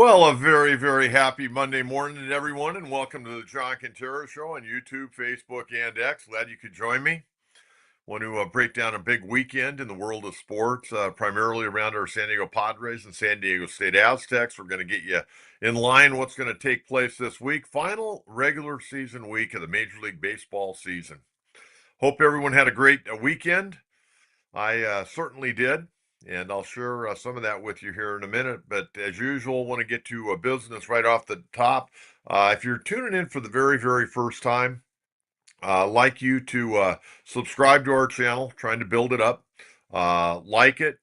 Well, a very, very happy Monday morning to everyone, and welcome to the John Kentera Show on YouTube, Facebook, and X. Glad you could join me. Want to break down a big weekend in the world of sports, primarily around our San Diego Padres and San Diego State Aztecs. We're going to get you in line what's going to take place this week. Final regular season week of the Major League Baseball season. Hope everyone had a great weekend. I certainly did, and I'll share some of that with you here in a minute. But as usual, want to get to business right off the top. If you're tuning in for the very, very first time, like you to subscribe to our channel, trying to build it up. Like it,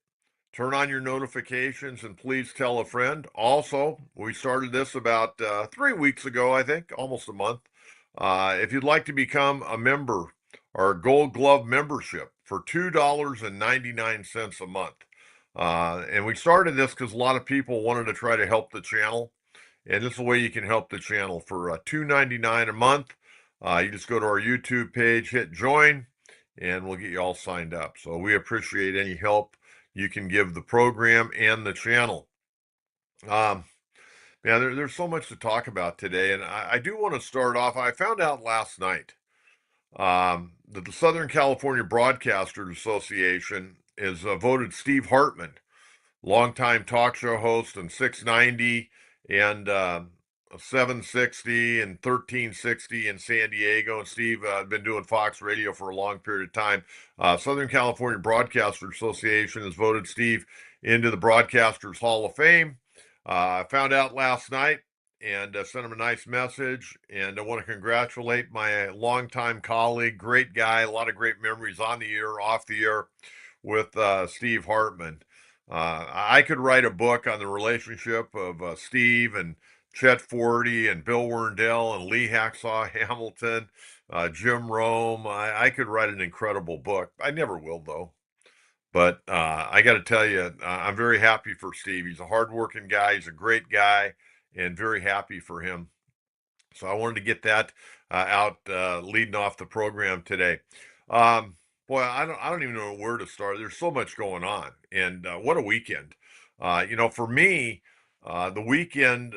turn on your notifications, and please tell a friend. Also, we started this about 3 weeks ago, I think, almost a month. If you'd like to become a member, our Gold Glove membership for $2.99 a month. And we started this because a lot of people wanted to try to help the channel. And this is the way you can help the channel for $2.99 a month. You just go to our YouTube page, hit join, and we'll get you all signed up. So we appreciate any help you can give the program and the channel. There's so much to talk about today, and I do want to start off. I found out last night that the Southern California Broadcasters Association has voted Steve Hartman, longtime talk show host on 690 and 760 and 1360 in San Diego. And Steve had been doing Fox Radio for a long period of time. Southern California Broadcasters Association has voted Steve into the Broadcasters Hall of Fame. I found out last night and sent him a nice message. And I want to congratulate my longtime colleague, great guy, a lot of great memories on the air, off the air with Steve Hartman. I could write a book on the relationship of Steve and Chet Forty and Bill Werndell and Lee Hacksaw Hamilton, Jim Rome. I could write an incredible book. I never will, though. But I got to tell you, I'm very happy for Steve. He's a hardworking guy. He's a great guy, and very happy for him. So I wanted to get that out leading off the program today. Boy, I don't even know where to start. There's so much going on, and what a weekend! For me, the weekend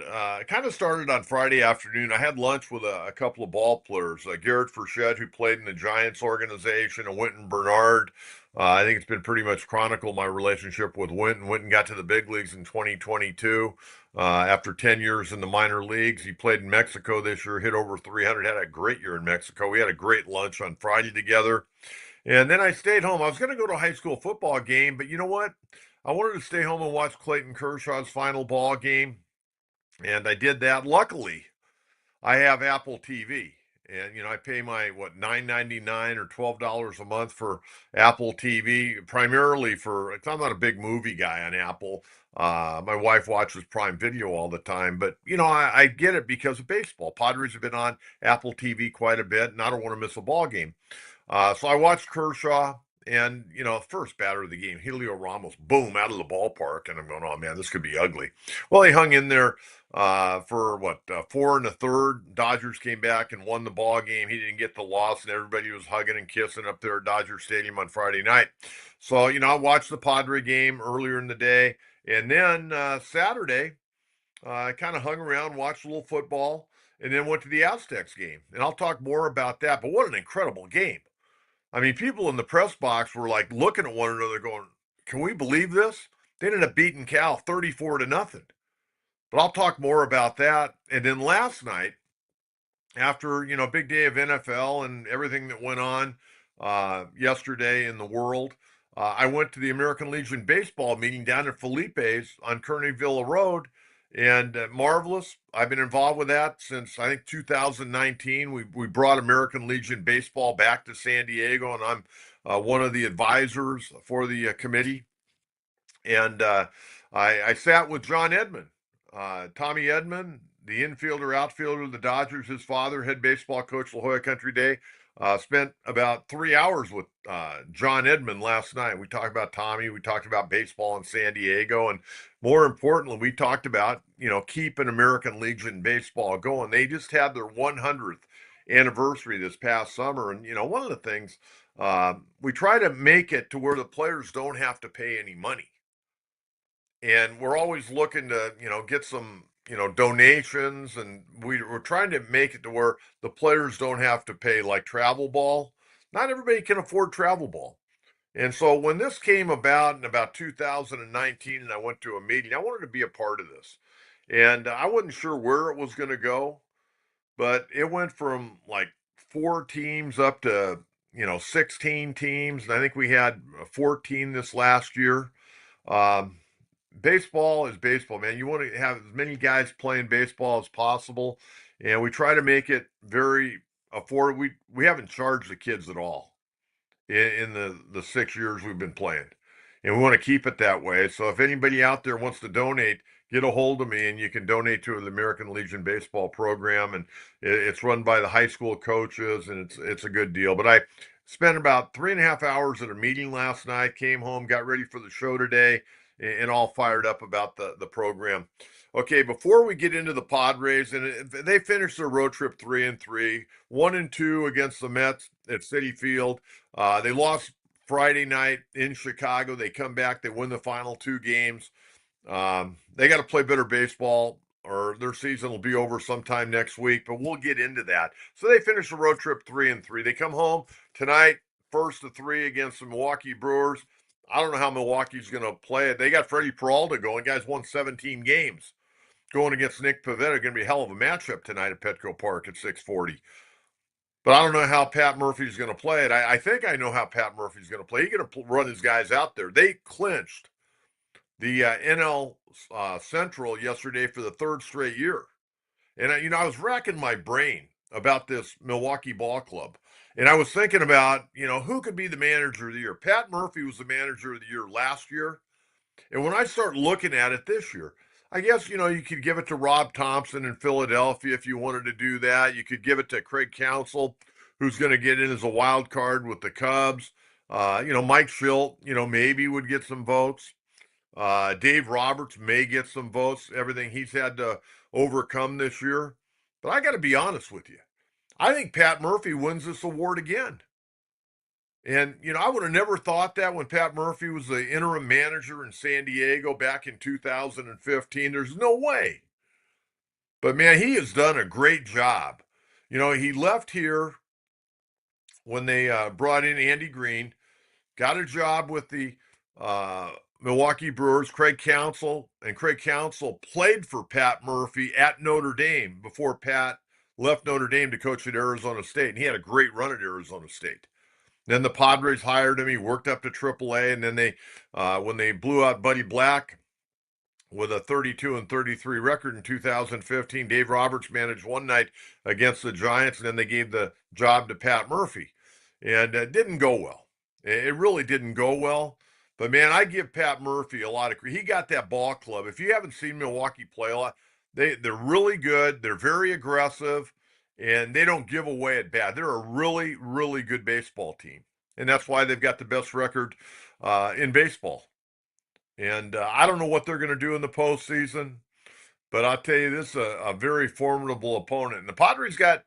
kind of started on Friday afternoon. I had lunch with a couple of ball players, Garrett Frechette, who played in the Giants organization, and Winton Bernard. I think it's been pretty much chronicled my relationship with Winton. Winton got to the big leagues in 2022 after 10 years in the minor leagues. He played in Mexico this year, hit over 300, had a great year in Mexico. We had a great lunch on Friday together. And then I stayed home. I was going to go to a high school football game, but you know what? I wanted to stay home and watch Clayton Kershaw's final ball game, and I did that. Luckily, I have Apple TV, and I pay my $9.99 or $12 a month for Apple TV, primarily for. I'm not a big movie guy on Apple. My wife watches Prime Video all the time, but I get it because of baseball. Padres have been on Apple TV quite a bit, and I don't want to miss a ball game. So I watched Kershaw. And, first batter of the game, Helio Ramos, boom, out of the ballpark. And I'm going, oh, man, this could be ugly. Well, he hung in there for, 4 1/3. Dodgers came back and won the ball game. He didn't get the loss, and everybody was hugging and kissing up there at Dodger Stadium on Friday night. So, I watched the Padre game earlier in the day. And then Saturday, I kind of hung around, watched a little football, and then went to the Aztecs game. And I'll talk more about that. But what an incredible game. I mean, people in the press box were like looking at one another going, can we believe this? They ended up beating Cal 34-0. But I'll talk more about that. And then last night, after, big day of NFL and everything that went on yesterday in the world, I went to the American Legion baseball meeting down at Felipe's on Kearney Villa Road. And marvelous. I've been involved with that since I think 2019. We brought American Legion baseball back to San Diego, and I'm one of the advisors for the committee. And I sat with John Edmond, Tommy Edmond, the infielder, outfielder of the Dodgers. His father, head baseball coach, La Jolla Country Day. Spent about 3 hours with John Edmond last night. We talked about Tommy. We talked about baseball in San Diego. And more importantly, we talked about, keeping American Legion baseball going. They just had their 100th anniversary this past summer. And, one of the things, we try to make it to where the players don't have to pay any money. And we're always looking to, get some donations, and we're trying to make it to where the players don't have to pay like travel ball. Not everybody can afford travel ball. And so when this came about in about 2019 and I went to a meeting, I wanted to be a part of this. And I wasn't sure where it was going to go, but it went from like 4 teams up to, 16 teams. And I think we had 14 this last year. Um, Baseball is baseball, man. You want to have as many guys playing baseball as possible. And we try to make it very affordable. We haven't charged the kids at all in the 6 years we've been playing. And we want to keep it that way. So if anybody out there wants to donate, get a hold of me and you can donate to the American Legion baseball program. And it's run by the high school coaches and it's a good deal. But I spent about 3.5 hours at a meeting last night, came home, got ready for the show today, and all fired up about the program. Okay, before we get into the Padres, and they finished their road trip 3-3, 1-2 against the Mets at Citi Field. They lost Friday night in Chicago. They come back, they win the final 2 games. They got to play better baseball, or their season will be over sometime next week. But we'll get into that. So they finish the road trip 3-3. They come home tonight, 1-3 against the Milwaukee Brewers. I don't know how Milwaukee's going to play it. They got Freddie Peralta going. Guys won 17 games. Going against Nick Pivetta, going to be a hell of a matchup tonight at Petco Park at 6:40. But I don't know how Pat Murphy's going to play it. I think I know how Pat Murphy's going to play. He's going to run his guys out there. They clinched the NL Central yesterday for the 3rd straight year. And I was racking my brain about this Milwaukee ball club. And I was thinking about, who could be the manager of the year. Pat Murphy was the manager of the year last year. And when I start looking at it this year, I guess, you could give it to Rob Thompson in Philadelphia if you wanted to do that. You could give it to Craig Counsell, who's going to get in as a wild card with the Cubs. Mike Schilt, maybe would get some votes. Dave Roberts may get some votes, everything he's had to overcome this year. But I got to be honest with you. I think Pat Murphy wins this award again. And, I would have never thought that when Pat Murphy was the interim manager in San Diego back in 2015. There's no way. But, man, he has done a great job. He left here when they brought in Andy Green, got a job with the Milwaukee Brewers, Craig Counsell, and Craig Counsell played for Pat Murphy at Notre Dame before Pat left Notre Dame to coach at Arizona State. And he had a great run at Arizona State. Then the Padres hired him. He worked up to AAA, and then when they blew out Buddy Black with a 32-33 record in 2015, Dave Roberts managed one night against the Giants, and then they gave the job to Pat Murphy, and it didn't go well. It really didn't go well. But man, I give Pat Murphy a lot of credit. He got that ball club. If you haven't seen Milwaukee play a lot, they're really good. They're very aggressive. And they don't give away at bat. They're a really, really good baseball team. And that's why they've got the best record in baseball. And I don't know what they're going to do in the postseason, but I'll tell you, this is a very formidable opponent. And the Padres got,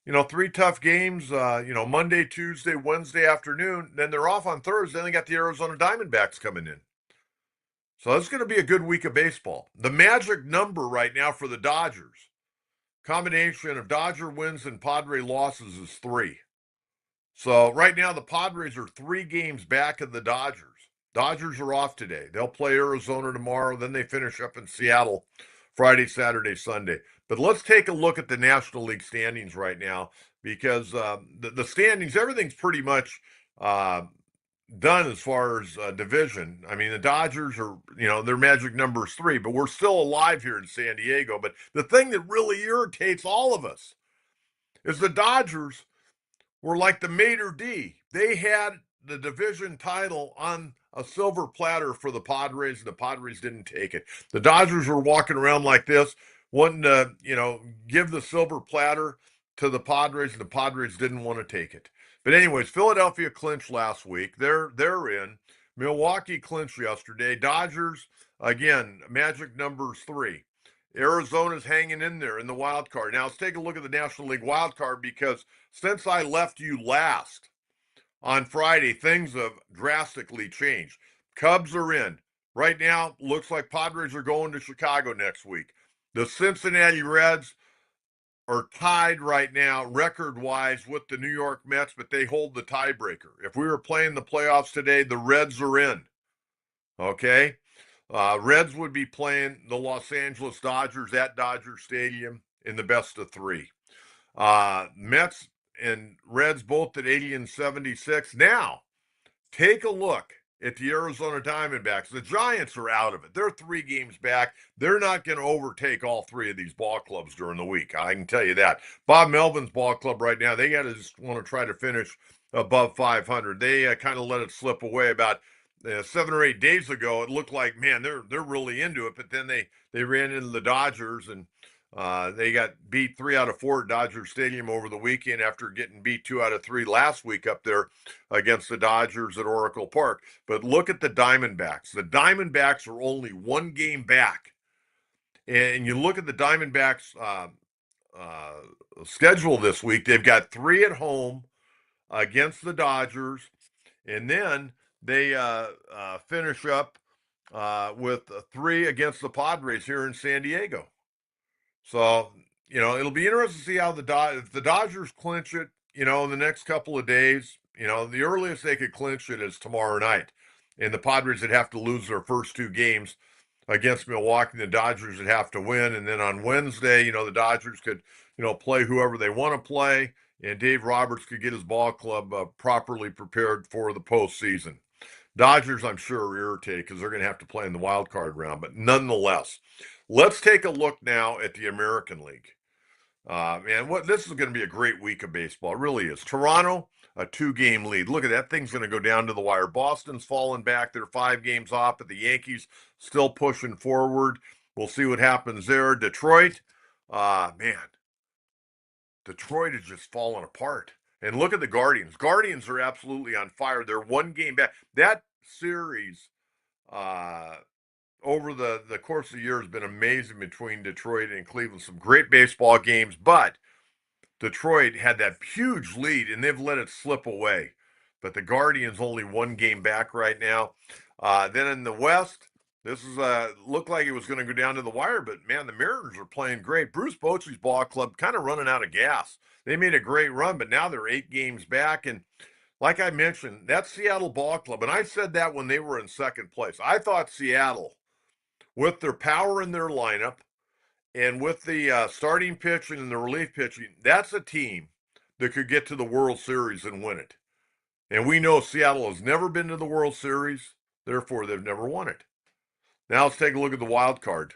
3 tough games, Monday, Tuesday, Wednesday afternoon. Then they're off on Thursday. Then they got the Arizona Diamondbacks coming in. So it's going to be a good week of baseball. The magic number right now for the Dodgers, combination of Dodger wins and Padre losses, is 3. So right now the Padres are 3 games back of the Dodgers. Dodgers are off today. They'll play Arizona tomorrow. Then they finish up in Seattle Friday, Saturday, Sunday. But let's take a look at the National League standings right now, because the standings, everything's pretty much done as far as division. I mean, the Dodgers are, their magic number is 3, but we're still alive here in San Diego. But the thing that really irritates all of us is the Dodgers were like the maitre d'. They had the division title on a silver platter for the Padres, and the Padres didn't take it. The Dodgers were walking around like this, wanting to, give the silver platter to the Padres, and the Padres didn't want to take it. But anyways, Philadelphia clinched last week. They're in. Milwaukee clinched yesterday. Dodgers, again, magic number's 3. Arizona's hanging in there in the wild card. Now let's take a look at the National League wild card, because since I left you last on Friday, things have drastically changed. Cubs are in. Right now, looks like Padres are going to Chicago next week. The Cincinnati Reds are tied right now, record-wise, with the New York Mets, but they hold the tiebreaker. If we were playing the playoffs today, the Reds are in. Okay? Reds would be playing the Los Angeles Dodgers at Dodger Stadium in the best of three. Mets and Reds both at 80 and 76. Now, take a look at the Arizona Diamondbacks. The Giants are out of it. They're 3 games back. They're not going to overtake all 3 of these ball clubs during the week. I can tell you that. Bob Melvin's ball club right now, they got to just want to try to finish above 500. They kind of let it slip away about 7 or 8 days ago. It looked like, man, they're really into it. But then they ran into the Dodgers and they got beat 3 out of 4 at Dodger Stadium over the weekend after getting beat 2 out of 3 last week up there against the Dodgers at Oracle Park. But look at the Diamondbacks. The Diamondbacks are only 1 game back. And you look at the Diamondbacks schedule this week, they've got 3 at home against the Dodgers. And then they finish up with 3 against the Padres here in San Diego. So, it'll be interesting to see how if the Dodgers clinch it, in the next couple of days. The earliest they could clinch it is tomorrow night. And the Padres would have to lose their first 2 games against Milwaukee. And the Dodgers would have to win. And then on Wednesday, the Dodgers could, play whoever they want to play. And Dave Roberts could get his ball club properly prepared for the postseason. Dodgers, I'm sure, are irritated because they're going to have to play in the wild card round. But nonetheless, let's take a look now at the American League. This is going to be a great week of baseball. It really is. Toronto, a 2-game lead. Look at that. Thing's going to go down to the wire. Boston's falling back. They're 5 games off, but the Yankees still pushing forward. We'll see what happens there. Detroit, Detroit is just falling apart. And look at the Guardians. Guardians are absolutely on fire. They're 1 game back. That series over the course of the year has been amazing between Detroit and Cleveland. Some great baseball games, but Detroit had that huge lead, and they've let it slip away. But the Guardians only 1 game back right now. Then in the West, this is looked like it was going to go down to the wire, but, man, the Mariners are playing great. Bruce Bochy's ball club kind of running out of gas. They made a great run, but now they're 8 games back, and like I mentioned, that Seattle ball club, and I said that when they were in second place. I thought Seattle, with their power in their lineup and with the starting pitching and the relief pitching, that's a team that could get to the World Series and win it. And we know Seattle has never been to the World Series, therefore they've never won it. Now let's take a look at the wild card.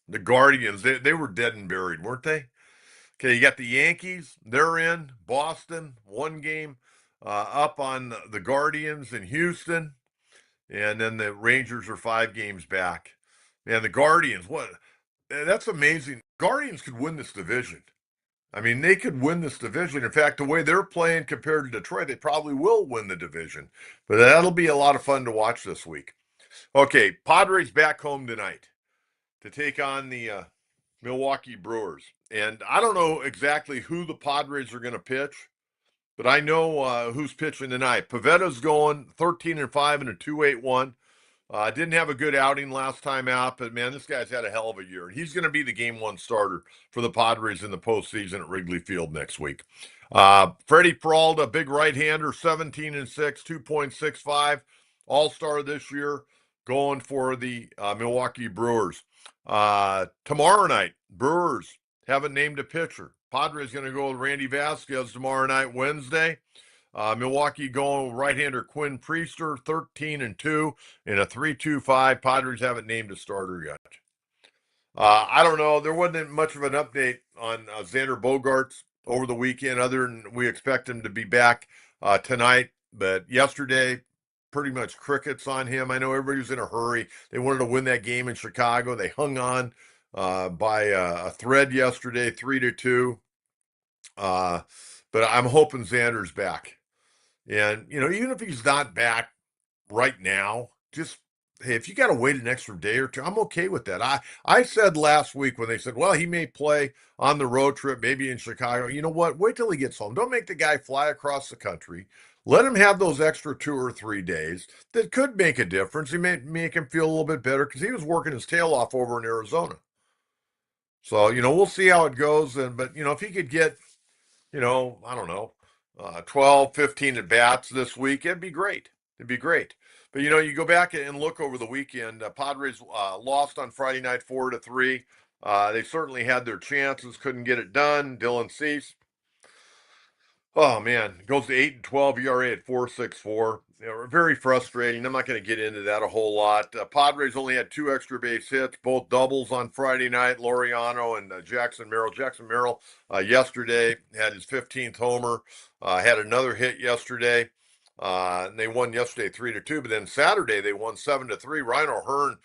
The Guardians, they were dead and buried, weren't they? Okay, you got the Yankees, they're in. Boston, 1 game up on the Guardians in Houston. And then the Rangers are 5 games back. And the Guardians, that's amazing. Guardians could win this division. I mean, they could win this division. In fact, the way they're playing compared to Detroit, they probably will win the division. But that'll be a lot of fun to watch this week. Okay, Padres back home tonight to take on the Milwaukee Brewers. And I don't know exactly who the Padres are going to pitch, but I know who's pitching tonight. Pavetta's going 13-5 and a 2.81. Didn't have a good outing last time out, but, man, this guy's had a hell of a year. He's going to be the Game 1 starter for the Padres in the postseason at Wrigley Field next week. Freddie Peralta, big right-hander, 17-6, 2.65, all-star this year, going for the Milwaukee Brewers. Tomorrow night, Brewers haven't named a pitcher. Padres going to go with Randy Vasquez tomorrow night, Wednesday. Milwaukee going with right-hander Quinn Priester, 13-2 and a 3.25. Padres haven't named a starter yet. I don't know. There wasn't much of an update on Xander Bogaerts over the weekend, other than we expect him to be back tonight. But yesterday, pretty much crickets on him. I know everybody was in a hurry. They wanted to win that game in Chicago. They hung on by a thread yesterday, 3-2. But I'm hoping Xander's back. And, even if he's not back right now, just, hey, if you got to wait an extra day or two, I'm okay with that. I said last week when they said, well, he may play on the road trip, maybe in Chicago. You know what? Wait till he gets home. Don't make the guy fly across the country. Let him have those extra 2 or 3 days. That could make a difference. He may make him feel a little bit better because he was working his tail off over in Arizona. So, we'll see how it goes. But, if he could get, I don't know, 12, 15 at bats this week, it'd be great. It'd be great. But, you go back and look over the weekend. Padres lost on Friday night 4-3. They certainly had their chances, couldn't get it done. Dylan Cease, oh man, goes to 8-12 ERA at 4.64. Very frustrating. I'm not going to get into that a whole lot. Padres only had 2 extra base hits, both doubles on Friday night. Laureano and Jackson Merrill. Jackson Merrill yesterday had his 15th homer. Had another hit yesterday. And they won yesterday 3-2, but then Saturday they won 7-3. Ryan O'Hearn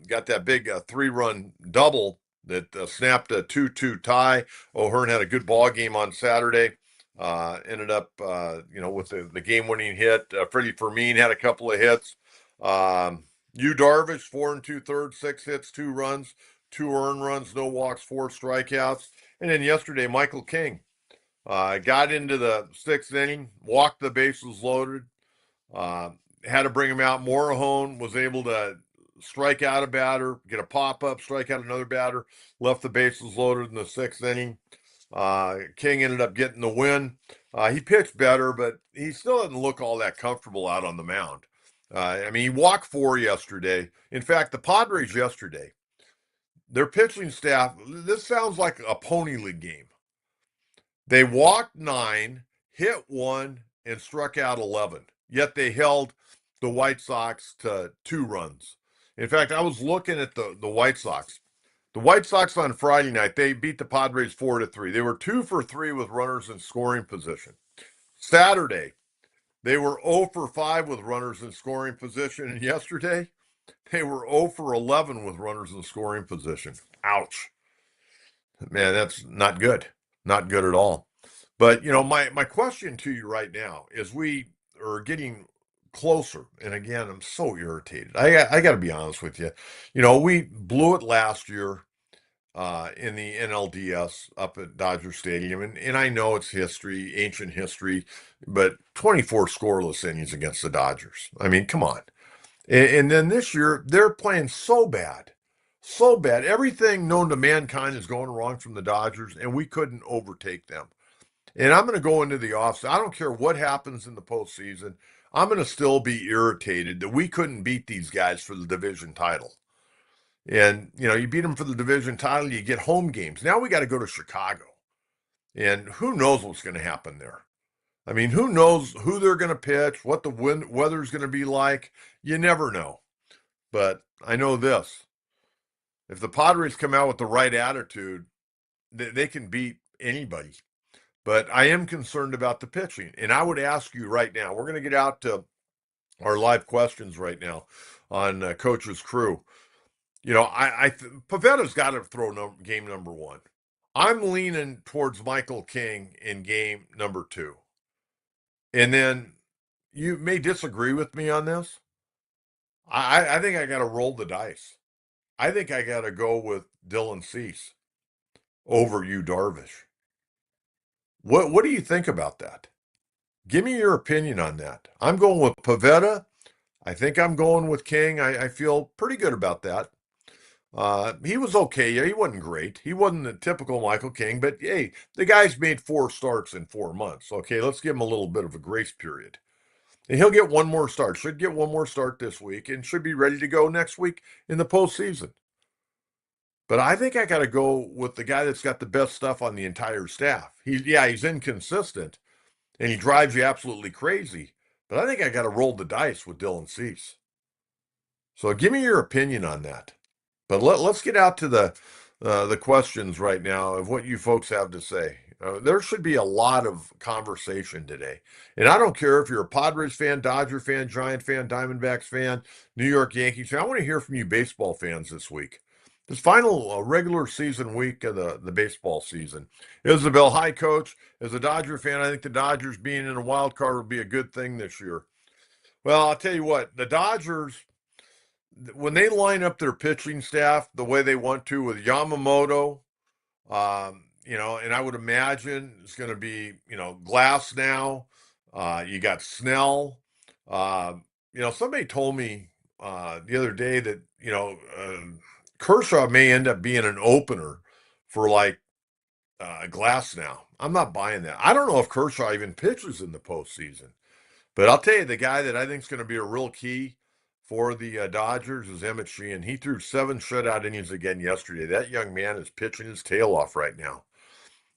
got that big 3-run double that snapped a 2-2 tie. O'Hearn had a good ball game on Saturday. Ended up, with the game-winning hit. Freddie Fermin had a couple of hits. Yu Darvish, 4 2/3, 6 hits, 2 runs, 2 earned runs, no walks, 4 strikeouts. And then yesterday, Michael King got into the 6th inning, walked the bases loaded, had to bring him out. Morahone was able to strike out a batter, get a pop-up, strike out another batter, left the bases loaded in the 6th inning. King ended up getting the win. He pitched better, but he still didn't look all that comfortable out on the mound. He walked 4 yesterday. In fact, the Padres yesterday, their pitching staff, this sounds like a Pony League game. They walked 9, hit 1, and struck out 11. Yet they held the White Sox to 2 runs. In fact, I was looking at the White Sox. The White Sox on Friday night, they beat the Padres 4-3. They were 2 for 3 with runners in scoring position. Saturday, they were 0 for 5 with runners in scoring position. And yesterday, they were 0 for 11 with runners in scoring position. Ouch. Man, that's not good. Not good at all. But, my question to you right now is we are getting closer. And again, I'm so irritated. I got to be honest with you. We blew it last year in the NLDS up at Dodger Stadium. And I know it's history, ancient history, but 24 scoreless innings against the Dodgers. Come on. And then this year, they're playing so bad. So bad. Everything known to mankind is going wrong from the Dodgers, and we couldn't overtake them. And I'm going to go into the offseason. I don't care what happens in the postseason. I'm going to still be irritated that we couldn't beat these guys for the division title. And, you beat them for the division title, you get home games. Now we got to go to Chicago. And who knows what's going to happen there? Who knows who they're going to pitch, what the weather's going to be like? You never know. But I know this. If the Padres come out with the right attitude, they can beat anybody. But I am concerned about the pitching. And I would ask you right now, we're going to get out to our live questions right now on Coach's Crew. Pavetta's got to throw game number 1. I'm leaning towards Michael King in game number 2. And then you may disagree with me on this. I think I got to roll the dice. I think I got to go with Dylan Cease over Yu Darvish. What do you think about that? Give me your opinion on that. I'm going with Pavetta. I think I'm going with King. I feel pretty good about that. He was okay. Yeah, he wasn't great. He wasn't the typical Michael King, but hey, the guy's made 4 starts in 4 months. Okay, let's give him a little bit of a grace period. And he'll get one more start. Should get one more start this week and should be ready to go next week in the postseason. But I think I got to go with the guy that's got the best stuff on the entire staff. He's inconsistent and he drives you absolutely crazy. But I think I got to roll the dice with Dylan Cease. So give me your opinion on that. But let's get out to the questions right now of what you folks have to say. There should be a lot of conversation today. And I don't care if you're a Padres fan, Dodger fan, Giant fan, Diamondbacks fan, New York Yankees fan. I want to hear from you baseball fans this week. This final regular season week of the baseball season. Isabel, hi, Coach. As a Dodger fan, I think the Dodgers being in a wild card would be a good thing this year. Well, I'll tell you what, the Dodgers, when they line up their pitching staff the way they want to with Yamamoto, and I would imagine it's going to be, Glass now. You got Snell. Somebody told me the other day that, Kershaw may end up being an opener for like Glass now. I'm not buying that. I don't know if Kershaw even pitches in the postseason. But I'll tell you, the guy that I think is going to be a real key for the Dodgers is Emmett Sheehan. He threw 7 shutout innings again yesterday. That young man is pitching his tail off right now.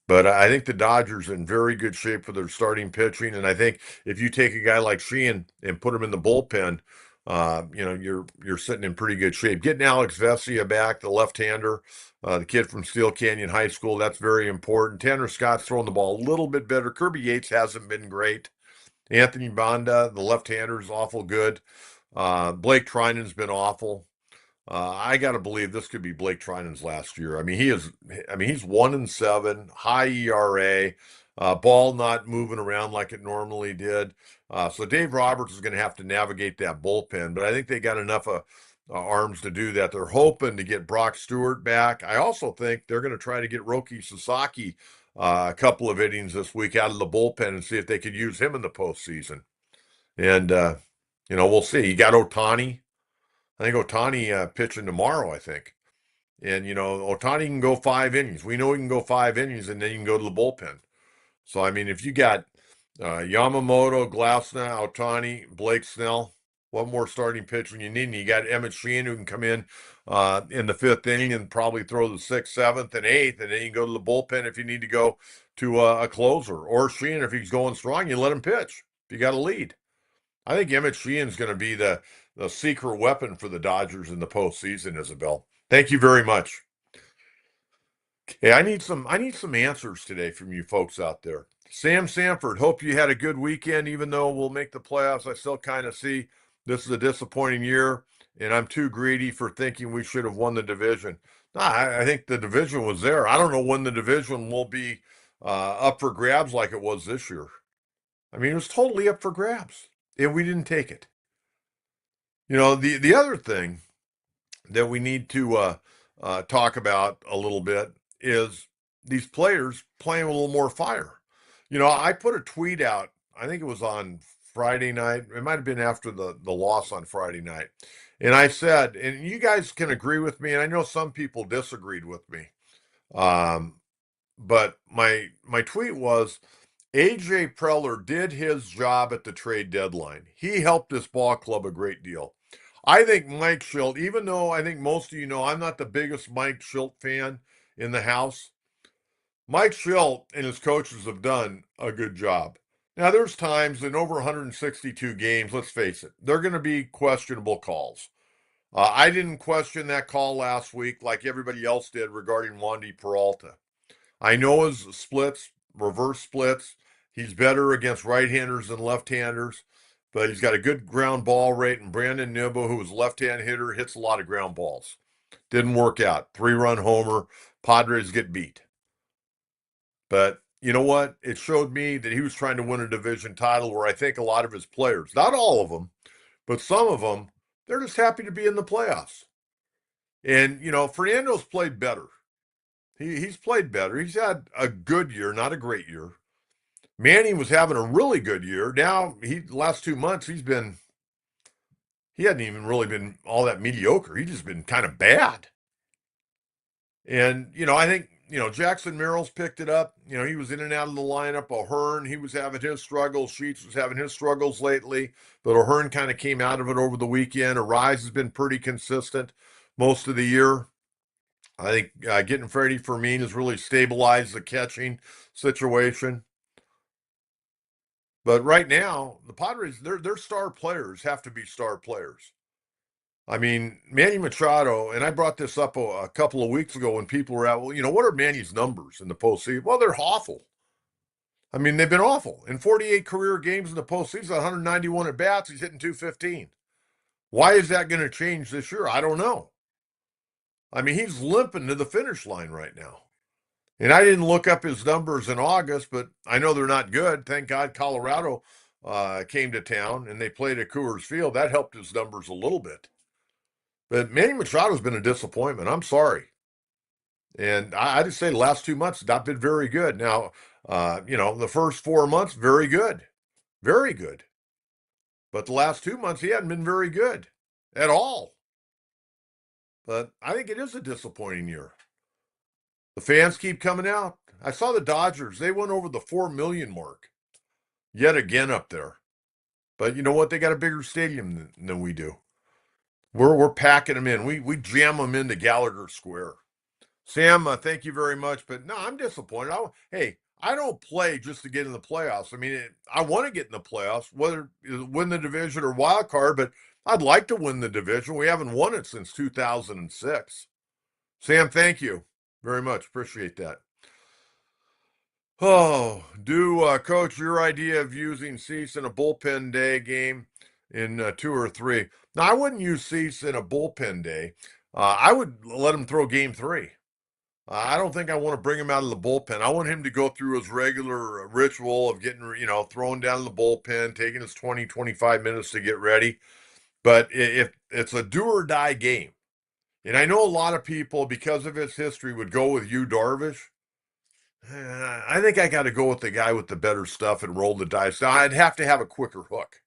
But I think the Dodgers are in very good shape for their starting pitching, and I think if you take a guy like Sheehan and put him in the bullpen, you're sitting in pretty good shape. Getting Alex Vesia back, the left-hander, the kid from Steel Canyon High School, that's very important. Tanner Scott's throwing the ball a little bit better. Kirby Yates hasn't been great. Anthony Banda, the left-hander, is awful good. Blake Trinan's been awful. I got to believe this could be Blake Trinan's last year. I mean, he is. I mean, he's 1-7, high ERA, ball not moving around like it normally did. So Dave Roberts is going to have to navigate that bullpen, but I think they got enough arms to do that. They're hoping to get Brock Stewart back. I also think they're going to try to get Roki Sasaki a couple of innings this week out of the bullpen and see if they could use him in the postseason. And we'll see. You got Ohtani. I think Ohtani pitching tomorrow, I think. And, Ohtani can go 5 innings. We know he can go 5 innings, and then you can go to the bullpen. So, I mean, if you got Yamamoto, Glasnow, Ohtani, Blake Snell, what more starting pitching you need? And you got Emmett Sheehan who can come in the 5th inning and probably throw the 6th, 7th, and 8th, and then you can go to the bullpen if you need to go to a closer. Or Sheehan, if he's going strong, you let him pitch if you got a lead. I think Emmett Sheehan's going to be the secret weapon for the Dodgers in the postseason, Isabel. Thank you very much. Hey, I need some answers today from you folks out there. Sam Sanford, hope you had a good weekend. Even though we'll make the playoffs, I still kind of see this is a disappointing year, and I'm too greedy for thinking we should have won the division. No, I think the division was there. I don't know when the division will be up for grabs like it was this year. I mean, it was totally up for grabs, and we didn't take it. The other thing that we need to talk about a little bit is these players playing with a little more fire. I put a tweet out, I think it was on Friday night. It might have been after the loss on Friday night. And I said, and you guys can agree with me, and I know some people disagreed with me. Um, but my tweet was AJ Preller did his job at the trade deadline. He helped this ball club a great deal. I think Mike Schilt, even though I think most of you know I'm not the biggest Mike Schilt fan in the house, Mike Schilt and his coaches have done a good job. Now, there's times in over 162 games, let's face it, they're going to be questionable calls. I didn't question that call last week like everybody else did regarding Wandy Peralta. I know his splits, reverse splits. He's better against right-handers than left-handers, but he's got a good ground ball rate. And Brandon Nimmo, who was a left-hand hitter, hits a lot of ground balls. Didn't work out. 3-run homer. Padres get beat. But you know what? It showed me that he was trying to win a division title where I think a lot of his players, not all of them, but some of them, they're just happy to be in the playoffs. And, Fernando's played better. He's played better. He's had a good year, not a great year. Manning was having a really good year. Now, the last 2 months, he hadn't even really been all that mediocre. He's just been kind of bad. And, I think, Jackson Merrill's picked it up. He was in and out of the lineup. O'Hearn, he was having his struggles. Sheets was having his struggles lately. But O'Hearn kind of came out of it over the weekend. Arise has been pretty consistent most of the year. I think getting Freddie Fermin has really stabilized the catching situation. But right now, the Padres, their star players have to be star players. I mean, Manny Machado, and I brought this up a couple of weeks ago when people were out, well, what are Manny's numbers in the postseason? Well, they're awful. I mean, they've been awful. In 48 career games in the postseason, 191 at bats, he's hitting 215. Why is that going to change this year? I don't know. I mean, he's limping to the finish line right now. And I didn't look up his numbers in August, but I know they're not good. Thank God Colorado came to town and they played at Coors Field. That helped his numbers a little bit. But Manny Machado's been a disappointment. I'm sorry. And I just say the last 2 months, not been very good. Now, the first 4 months, very good. Very good. But the last 2 months, he hadn't been very good at all. But I think it is a disappointing year. The fans keep coming out. I saw the Dodgers. They went over the 4 million mark yet again up there. But you know what? They got a bigger stadium than we do. We're packing them in. We jam them into Gallagher Square. Sam, thank you very much. But no, I'm disappointed. Hey, I don't play just to get in the playoffs. I mean, I want to get in the playoffs, whether win the division or wild card, but I'd like to win the division. We haven't won it since 2006. Sam, thank you very much. Appreciate that. Oh, Coach, your idea of using Cease in a bullpen day game in 2 or 3. Now, I wouldn't use Cease in a bullpen day. I would let him throw game 3. I don't think I want to bring him out of the bullpen. I want him to go through his regular ritual of getting, throwing down the bullpen, taking his 20, 25 minutes to get ready. But if it's a do or die game, and I know a lot of people, because of its history, would go with Yu Darvish. I think I got to go with the guy with the better stuff and roll the dice. Now, I'd have to have a quicker hook.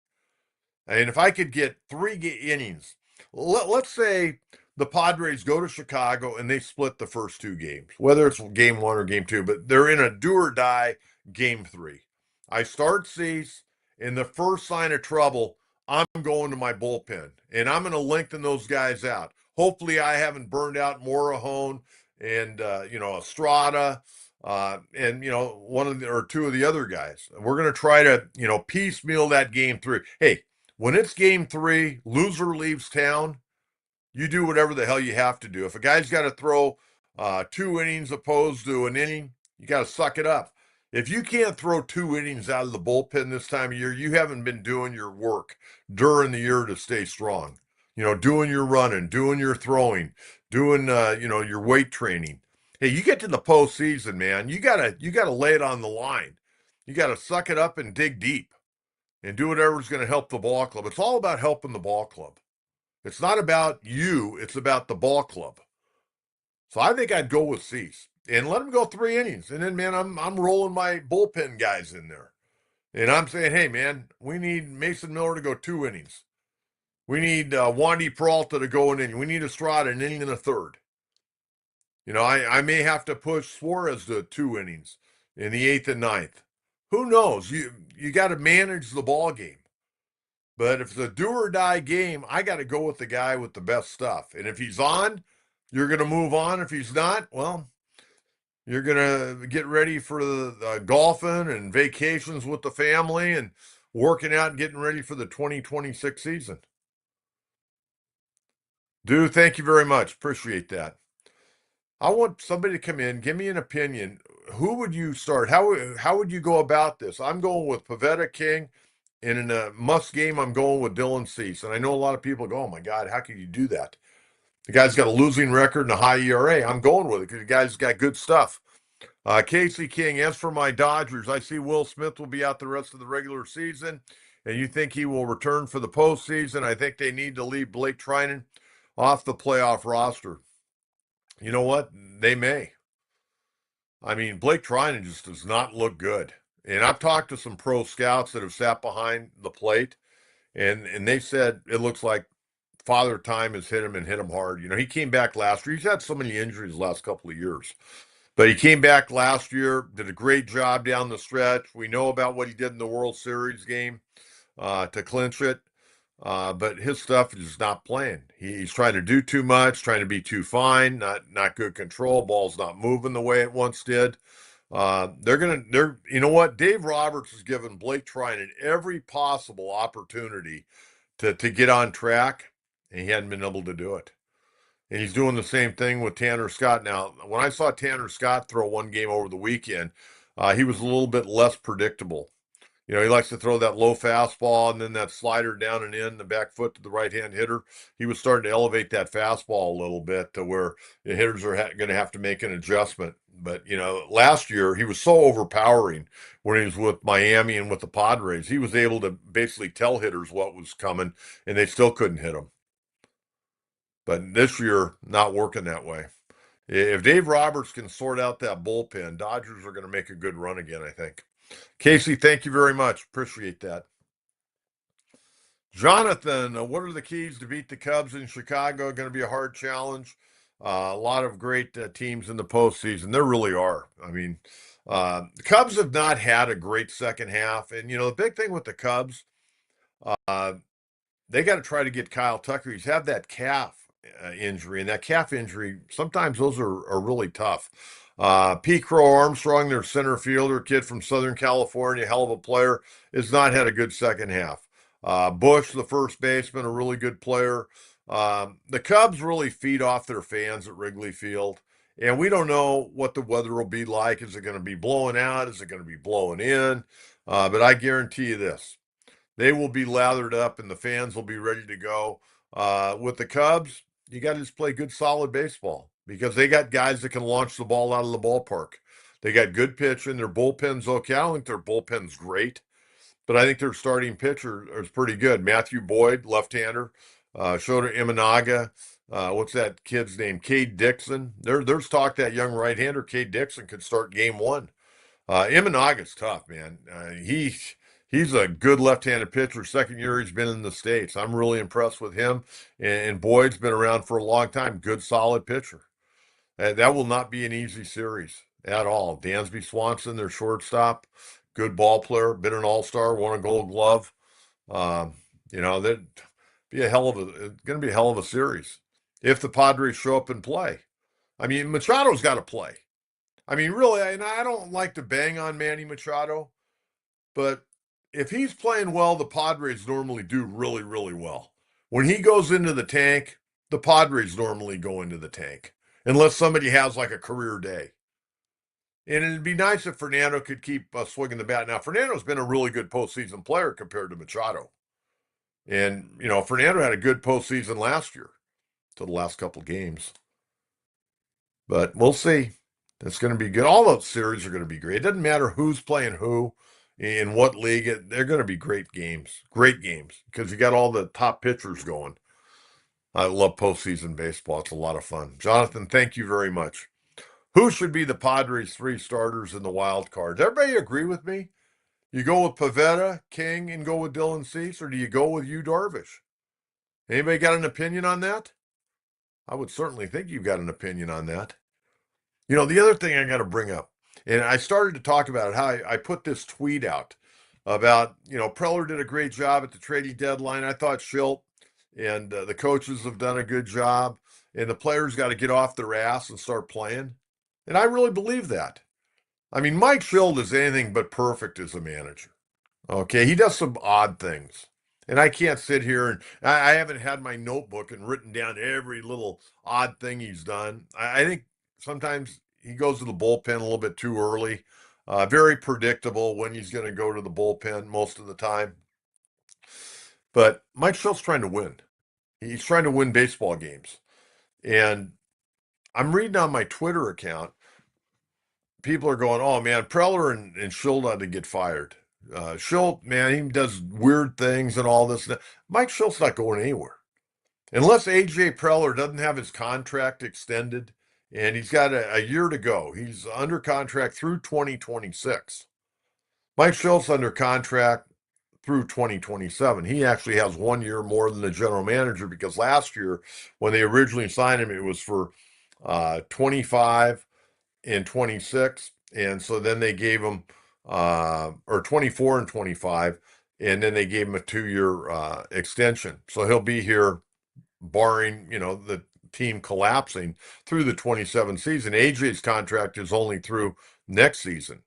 And if I could get 3 innings, let's say the Padres go to Chicago and they split the first 2 games, whether it's game 1 or game 2, but they're in a do or die game 3. I start Cease, in the first sign of trouble, I'm going to my bullpen, and I'm going to lengthen those guys out. Hopefully, I haven't burned out Morahone and Estrada. And one of the, or 2 of the other guys. We're going to try to piecemeal that game 3. Hey, when it's game 3, loser leaves town. You do whatever the hell you have to do. If a guy's got to throw 2 innings opposed to an inning, you got to suck it up. If you can't throw 2 innings out of the bullpen this time of year, you haven't been doing your work during the year to stay strong. Doing your running, doing your throwing, doing your weight training. Hey, you get to the postseason, man. You gotta lay it on the line. You gotta suck it up and dig deep, and do whatever's going to help the ball club. It's all about helping the ball club. It's not about you. It's about the ball club. So I think I'd go with Cease and let him go 3 innings, and then, man, I'm rolling my bullpen guys in there, and I'm saying, hey, man, we need Mason Miller to go 2 innings. We need Wandy Peralta to go an inning. We need Estrada an inning and a third. I may have to push Suarez to 2 innings in the 8th and 9th. Who knows? You got to manage the ball game. But if it's a do or die game, I got to go with the guy with the best stuff. And if he's on, you're going to move on. If he's not, well, you're going to get ready for the golfing and vacations with the family and working out and getting ready for the 2026 season. Dude, thank you very much. Appreciate that. I want somebody to come in, give me an opinion. Who would you start? How would you go about this? I'm going with Pavetta King. And in a must game, I'm going with Dylan Cease. And I know a lot of people go, oh, my God, how can you do that? The guy's got a losing record and a high ERA. I'm going with it because the guy's got good stuff. Casey King, as for my Dodgers, I see Will Smith will be out the rest of the regular season. And you think he will return for the postseason? I think they need to leave Blake Trinan off the playoff roster. You know what? They may. I mean, Blake Trinan just does not look good. And I've talked to some pro scouts that have sat behind the plate, and they said it looks like Father Time has hit him and hit him hard. He came back last year. He's had so many injuries the last couple of years. But he came back last year, did a great job down the stretch. We know about what he did in the World Series game to clinch it. But his stuff is not playing. He's trying to do too much, trying to be too fine, not good control. Ball's not moving the way it once did. You know what? Dave Roberts has given Blake Trinan every possible opportunity to get on track, and he hadn't been able to do it. And he's doing the same thing with Tanner Scott. Now, when I saw Tanner Scott throw one game over the weekend, he was a little bit less predictable. He likes to throw that low fastball and then that slider down and in the back foot to the right-hand hitter. He was starting to elevate that fastball a little bit to where the hitters are going to have to make an adjustment. But, last year he was so overpowering when he was with Miami and with the Padres. He was able to basically tell hitters what was coming, and they still couldn't hit him. But this year, not working that way. If Dave Roberts can sort out that bullpen, Dodgers are going to make a good run again, I think. Casey, thank you very much. Appreciate that. Jonathan, what are the keys to beat the Cubs in Chicago? Going to be a hard challenge. A lot of great teams in the postseason. There really are. I mean, the Cubs have not had a great second half. And, the big thing with the Cubs, uh, they got to try to get Kyle Tucker. He's had that calf injury, and that calf injury, sometimes those are really tough. Pete Crow Armstrong, their center fielder, kid from Southern California, hell of a player, has not had a good second half. Bush, the first baseman, a really good player. The Cubs really feed off their fans at Wrigley Field, and we don't know what the weather will be like. Is it going to be blowing out? Is it going to be blowing in? But I guarantee you this. They will be lathered up and the fans will be ready to go. With the Cubs, you got to just play good, solid baseball because they got guys that can launch the ball out of the ballpark. They got good pitching. Their bullpen's okay. I don't think their bullpen's great, but I think their starting pitcher is pretty good. Matthew Boyd, left-hander. Shota Imanaga. What's that kid's name? Cade Dixon. There's talk that young right-hander, Cade Dixon, could start game one. Imanaga's tough, man. He's a good left-handed pitcher. Second year he's been in the States. I'm really impressed with him. And Boyd's been around for a long time. Good, solid pitcher. That will not be an easy series at all. Dansby Swanson, their shortstop, good ball player, been an all-star, won a Gold Glove. That be it's going to be a hell of a series if the Padres show up and play. I mean, Machado's got to play. I mean, really, and I don't like to bang on Manny Machado, but if he's playing well, the Padres normally do really, really well. When he goes into the tank, the Padres normally go into the tank, unless somebody has like a career day. And it'd be nice if Fernando could keep swinging the bat. Now, Fernando's been a really good postseason player compared to Machado. And, Fernando had a good postseason last year to the last couple of games. But we'll see. It's going to be good. All those series are going to be great. It doesn't matter who's playing who in what league. They're going to be great games, because you got all the top pitchers going. I love postseason baseball. It's a lot of fun. Jonathan, thank you very much. Who should be the Padres' three starters in the wild cards? Everybody agree with me? You go with Pivetta, King, and go with Dylan Cease, or do you go with Yu Darvish? Anybody got an opinion on that? I would certainly think you've got an opinion on that. The other thing I got to bring up, and I started to talk about it, how I put this tweet out about, Preller did a great job at the trading deadline. I thought Schilt and the coaches have done a good job, and the players got to get off their ass and start playing. And I really believe that. I mean, Mike Schilt is anything but perfect as a manager. Okay, he does some odd things. And I can't sit here and I haven't had my notebook and written down every little odd thing he's done. I think sometimes he goes to the bullpen a little bit too early. Very predictable when he's going to go to the bullpen most of the time. But Mike Schultz trying to win. He's trying to win baseball games. And I'm reading on my Twitter account, people are going, oh man, Preller and Schultz ought to get fired. Schultz, man, he does weird things and all this. Mike Schultz not going anywhere. Unless A.J. Preller doesn't have his contract extended, and he's got a year to go. He's under contract through 2026. Mike Schultz under contract through 2027. He actually has 1 year more than the general manager because last year, when they originally signed him, it was for 25 and 26. And so then they gave him, or 24 and 25, and then they gave him a 2-year extension. So he'll be here barring, the team collapsing through the 27 season. AJ's contract is only through next season.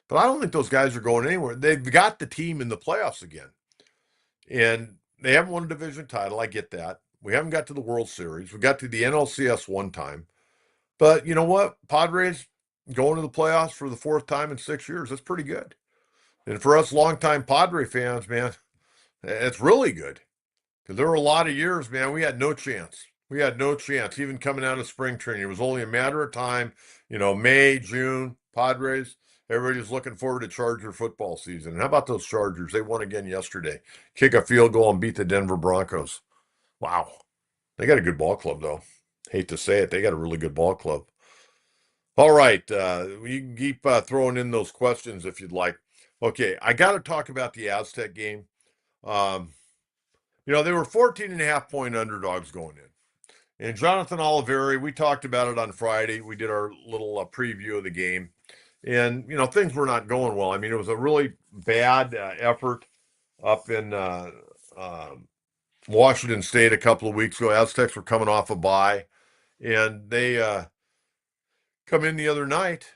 But I don't think those guys are going anywhere. They've got the team in the playoffs again. And they haven't won a division title. I get that. We haven't got to the World Series. We got to the NLCS one time. But you know what? Padres going to the playoffs for the fourth time in 6 years. That's pretty good. And for us longtime Padre fans, man, it's really good. Because there were a lot of years, man, we had no chance. We had no chance, even coming out of spring training. It was only a matter of time, May, June, Padres. Everybody's looking forward to Charger football season. And how about those Chargers? They won again yesterday. Kick a field goal and beat the Denver Broncos. Wow. They got a good ball club, though. Hate to say it. They got a really good ball club. All right. You can keep throwing in those questions if you'd like. Okay. I got to talk about the Aztec game. They were 14.5-point underdogs going in. And Jonathan Oliveri, we talked about it on Friday. We did our little preview of the game. And, things were not going well. I mean, it was a really bad effort up in Washington State a couple of weeks ago. Aztecs were coming off a bye, and they come in the other night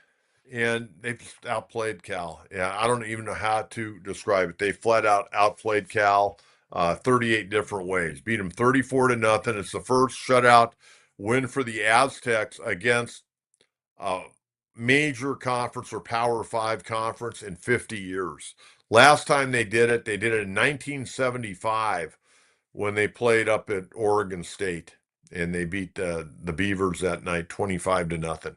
and they outplayed Cal. Yeah, I don't even know how to describe it. They flat out outplayed Cal 38 different ways. Beat them 34-0. It's the first shutout win for the Aztecs against a major conference or Power Five conference in 50 years. Last time they did it in 1975 when they played up at Oregon State and they beat the Beavers that night 25-0.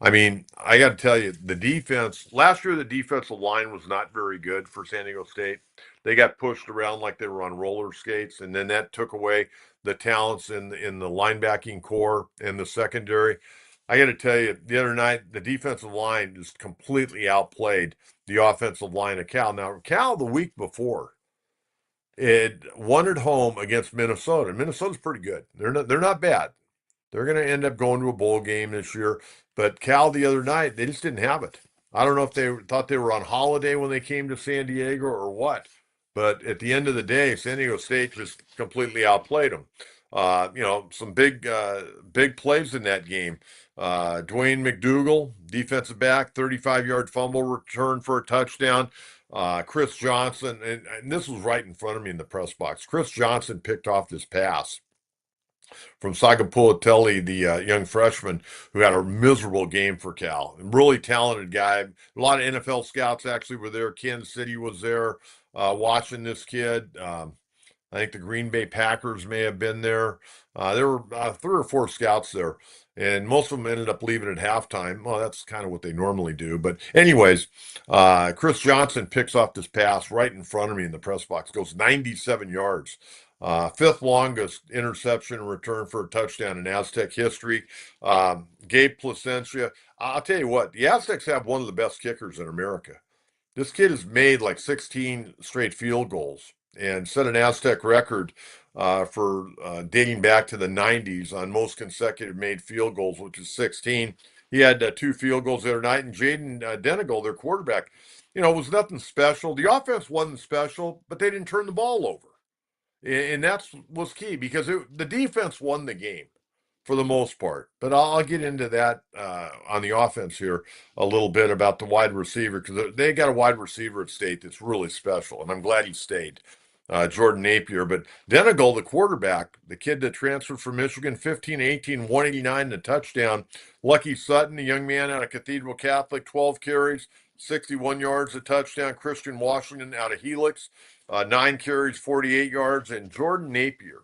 I mean, I got to tell you, the defense last year, the defensive line was not very good for San Diego State. They got pushed around like they were on roller skates, and then that took away the talents in the linebacking core and the secondary. I got to tell you, the other night, the defensive line just completely outplayed the offensive line of Cal. Now, Cal the week before it won at home against Minnesota. Minnesota's pretty good. They're not bad. They're going to end up going to a bowl game this year. But Cal the other night, they just didn't have it. I don't know if they thought they were on holiday when they came to San Diego or what. But at the end of the day, San Diego State just completely outplayed them. Some big plays in that game. Dwayne McDougal, defensive back, 35-yard fumble return for a touchdown. Chris Johnson, and this was right in front of me in the press box. Chris Johnson picked off this pass from Sagapulatelli, the young freshman who had a miserable game for Cal. Really talented guy. A lot of NFL scouts actually were there. Kansas City was there watching this kid. I think the Green Bay Packers may have been there. There were 3 or 4 scouts there, and most of them ended up leaving at halftime. Well, that's kind of what they normally do. But anyways, Chris Johnson picks off this pass right in front of me in the press box. Goes 97 yards. 5th longest interception return for a touchdown in Aztec history. Gabe Placencia. I'll tell you what, the Aztecs have one of the best kickers in America. This kid has made like 16 straight field goals and set an Aztec record for dating back to the 90s on most consecutive made field goals, which is 16. He had 2 field goals the other night, and Jaden Denigal, their quarterback, it was nothing special. The offense wasn't special, but they didn't turn the ball over. And that was key because the defense won the game for the most part. But I'll get into that on the offense here a little bit about the wide receiver because they got a wide receiver at State that's really special, and I'm glad he stayed, Jordan Napier. But Denigal, the quarterback, the kid that transferred from Michigan, 15-18, 189, the touchdown. Lucky Sutton, a young man out of Cathedral Catholic, 12 carries, 61 yards, a touchdown. Christian Washington out of Helix, 9 carries, 48 yards. And Jordan Napier,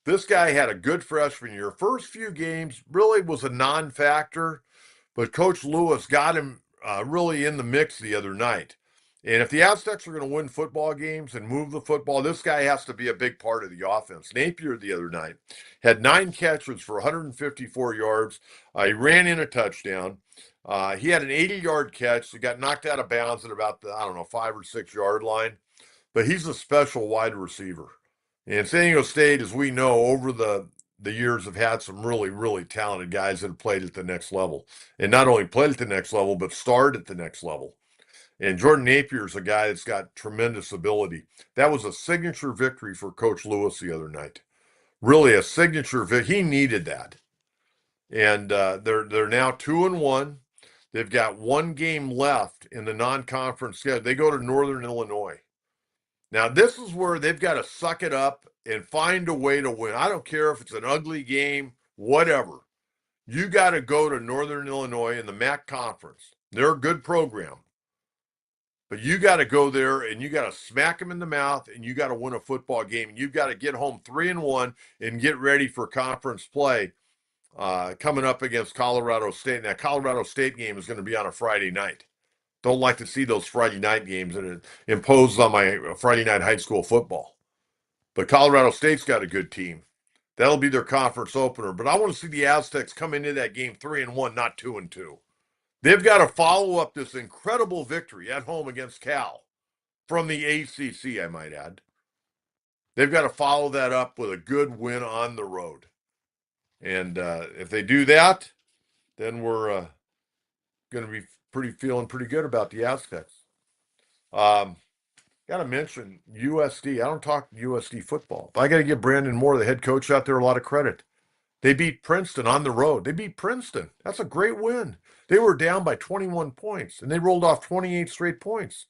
this guy had a good freshman year. First few games really was a non-factor, but Coach Lewis got him really in the mix the other night. And if the Aztecs are going to win football games and move the football, this guy has to be a big part of the offense. Napier the other night had 9 catches for 154 yards. He ran in a touchdown. He had an 80-yard catch. He got knocked out of bounds at about the, 5 or 6 yard line. But he's a special wide receiver. And San Diego State, as we know, over the years have had some really, really talented guys that have played at the next level. And not only played at the next level, but starred at the next level. And Jordan Napier is a guy that's got tremendous ability. That was a signature victory for Coach Lewis the other night. Really a signature victory. He needed that. And they're now 2-1. They've got 1 game left in the non-conference schedule. They go to Northern Illinois. Now, this is where they've got to suck it up and find a way to win. I don't care if it's an ugly game, whatever. You got to go to Northern Illinois in the MAC conference. They're a good program. But you got to go there and you got to smack them in the mouth and you got to win a football game. And you've got to get home 3-1 and get ready for conference play coming up against Colorado State. And that Colorado State game is going to be on a Friday night. Don't like to see those Friday night games, and it imposes on my Friday night high school football. But Colorado State's got a good team. That'll be their conference opener. But I want to see the Aztecs come into that game 3-1, not 2-2. They've got to follow up this incredible victory at home against Cal from the ACC, I might add. They've got to follow that up with a good win on the road. And if they do that, then we're going to be feeling pretty good about the Aztecs. Got to mention USD. I don't talk USD football, but I got to give Brandon Moore, the head coach out there, a lot of credit. They beat Princeton on the road. They beat Princeton. That's a great win. They were down by 21 points, and they rolled off 28 straight points.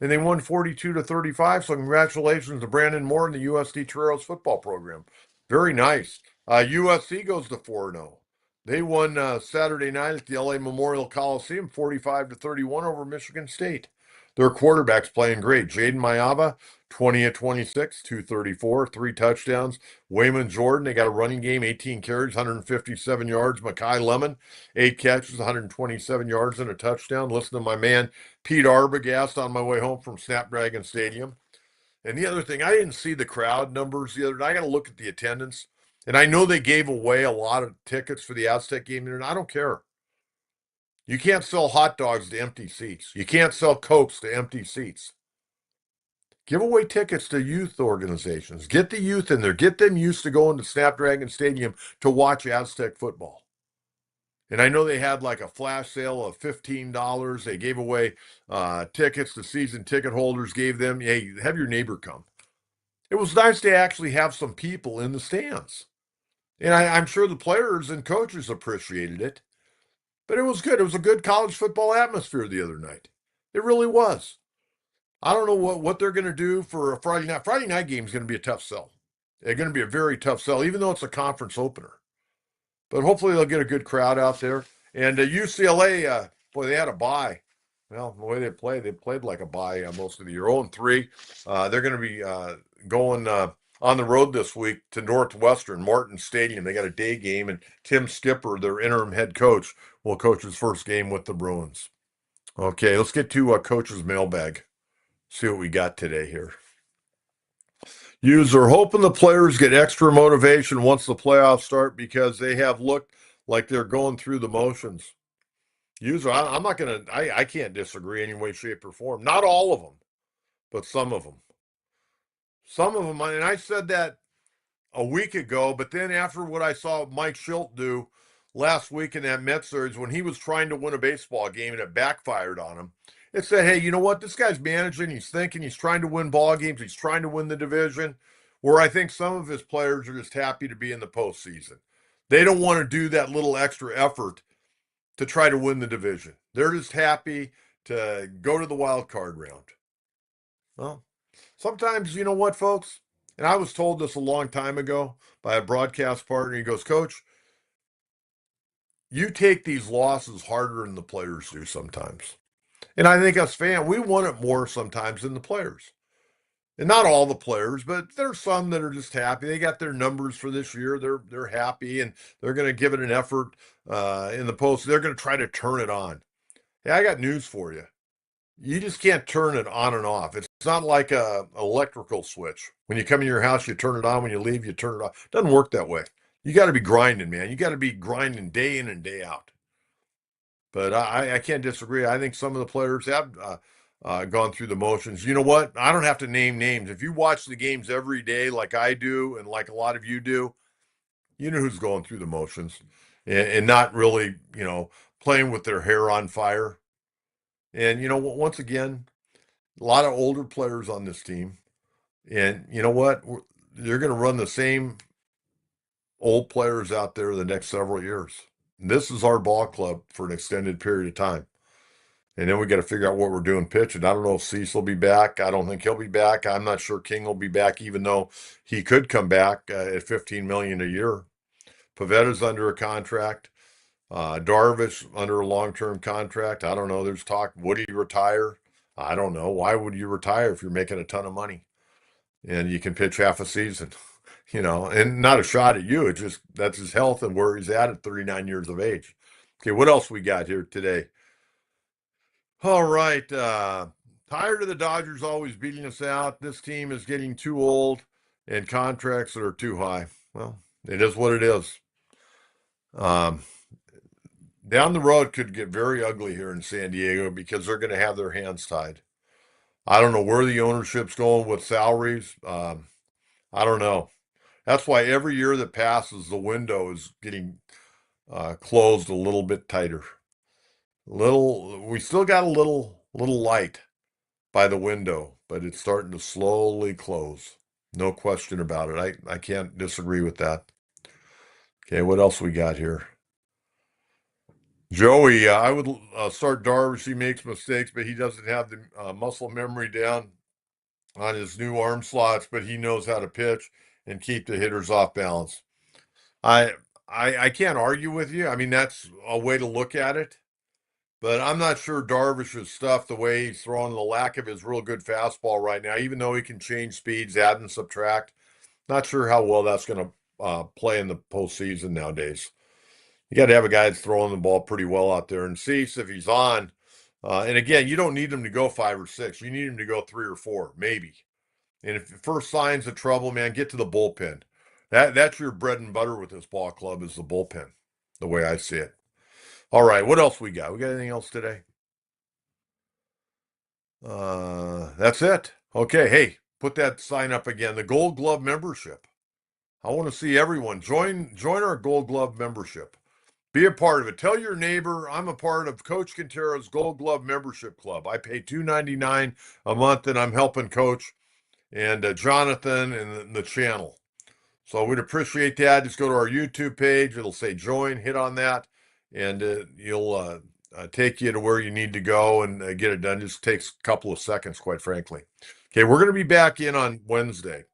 And they won 42-35. So congratulations to Brandon Moore and the USD Toreros football program. Very nice. USC goes to 4-0. They won Saturday night at the LA Memorial Coliseum 45-31 over Michigan State. Their quarterback's playing great. Jaden Mayava, 20 of 26, 234, 3 touchdowns. Wayman Jordan, they got a running game, 18 carries, 157 yards. Makai Lemon, 8 catches, 127 yards and a touchdown. Listen to my man Pete Arbogast on my way home from Snapdragon Stadium. And the other thing, I didn't see the crowd numbers the other night. I got to look at the attendance. And I know they gave away a lot of tickets for the Aztec game, and I don't care. You can't sell hot dogs to empty seats. You can't sell Cokes to empty seats. Give away tickets to youth organizations. Get the youth in there. Get them used to going to Snapdragon Stadium to watch Aztec football. And I know they had like a flash sale of $15. They gave away tickets to season ticket holders, gave them, hey, have your neighbor come. It was nice to actually have some people in the stands. And I'm sure the players and coaches appreciated it. But it was good. It was a good college football atmosphere the other night. It really was. I don't know what they're going to do for a Friday night. Friday night game is going to be a tough sell. It's going to be a very tough sell, even though it's a conference opener. But hopefully they'll get a good crowd out there. And UCLA, boy, they had a bye. Well, the way they played like a bye most of the year. 0-3. They're going to be going on the road this week to Northwestern, Martin Stadium. They got a day game, and Tim Skipper, their interim head coach, will coach his first game with the Bruins. Okay, let's get to Coach's Mailbag. See what we got today here. User, hoping the players get extra motivation once the playoffs start because they have looked like they're going through the motions. User, I'm not going to, I can't disagree any way, shape, or form. Not all of them, but some of them. Some of them, and I said that a week ago, but then after what I saw Mike Schilt do last week in that Mets series when he was trying to win a baseball game and it backfired on him, it said, hey, you know what? This guy's managing, he's thinking, he's trying to win ball games, he's trying to win the division, where I think some of his players are just happy to be in the postseason. They don't want to do that little extra effort to try to win the division. They're just happy to go to the wild card round. Well, sometimes, you know what, folks? And I was told this a long time ago by a broadcast partner. He goes, Coach, you take these losses harder than the players do sometimes. And I think us fans, we want it more sometimes than the players. And not all the players, but there's some that are just happy. They got their numbers for this year. They're happy, and they're going to give it an effort in the post. They're going to try to turn it on. Hey, I got news for you. You just can't turn it on and off. It's not like a electrical switch. When you come in your house, you turn it on. When you leave, you turn it off. It doesn't work that way. You got to be grinding, man. You got to be grinding day in and day out. But I can't disagree. I think some of the players have gone through the motions. You know what? I don't have to name names. If you watch the games every day like I do and like a lot of you do, you know who's going through the motions and not really, playing with their hair on fire. And, once again, a lot of older players on this team. And you know what? They're going to run the same old players out there the next several years. This is our ball club for an extended period of time. And then we got to figure out what we're doing pitching. I don't know if Cease will be back. I don't think he'll be back. I'm not sure King will be back, even though he could come back at $15 million a year. Pavetta's under a contract. Darvish under a long-term contract. I don't know. There's talk. Would he retire? I don't know. Why would you retire if you're making a ton of money and you can pitch half a season? And not a shot at you. It's just that's his health and where he's at 39 years of age. Okay, what else we got here today? All right. Tired of the Dodgers always beating us out. This team is getting too old and contracts that are too high. Well, it is what it is. Down the road could get very ugly here in San Diego because they're going to have their hands tied. I don't know where the ownership's going with salaries. I don't know. That's why every year that passes, the window is getting closed a little bit tighter. We still got a little light by the window, but it's starting to slowly close. No question about it. I can't disagree with that. Okay, what else we got here? Joey, I would start Darvish. He makes mistakes, but he doesn't have the muscle memory down on his new arm slots, but he knows how to pitch and keep the hitters off balance. I I can't argue with you. I mean, that's a way to look at it. But I'm not sure Darvish's stuff, the way he's throwing, the lack of his real good fastball right now, even though he can change speeds, add and subtract, not sure how well that's going to play in the postseason nowadays. You got to have a guy that's throwing the ball pretty well out there and see if he's on. And again, you don't need him to go 5 or 6. You need him to go 3 or 4, maybe. And if the first signs of trouble, man, get to the bullpen. That's your bread and butter with this ball club is the bullpen, the way I see it. All right, what else we got? We got anything else today? That's it. Okay, hey, put that sign up again. The Gold Glove membership. I want to see everyone join our Gold Glove membership. Be a part of it. Tell your neighbor I'm a part of Coach Kentera's Gold Glove membership club. I pay $2.99 a month, and I'm helping Coach and Jonathan and the channel. So we'd appreciate that. Just go to our YouTube page. It'll say join. Hit on that, and you'll take you to where you need to go and get it done. It just takes a couple of seconds, quite frankly. Okay, we're going to be back in on Wednesday,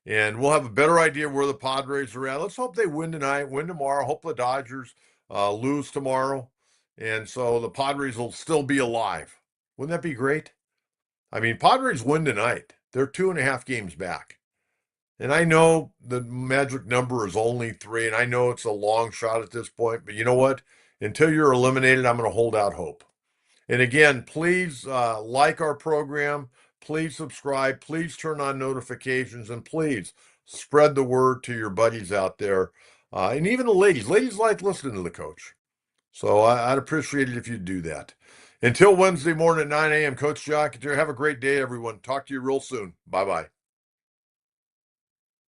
and we'll have a better idea where the Padres are at. Let's hope they win tonight, win tomorrow. Hope the Dodgers lose tomorrow, and so the Padres will still be alive. Wouldn't that be great? I mean, Padres win tonight. They're 2.5 games back. And I know the magic number is only 3, and I know it's a long shot at this point, but you know what? Until you're eliminated, I'm going to hold out hope. And again, please like our program. Please subscribe. Please turn on notifications, and please spread the word to your buddies out there. And even the ladies. Ladies like listening to the coach. So I'd appreciate it if you'd do that. Until Wednesday morning at 9 a.m., Coach John Kentera, have a great day, everyone. Talk to you real soon. Bye-bye.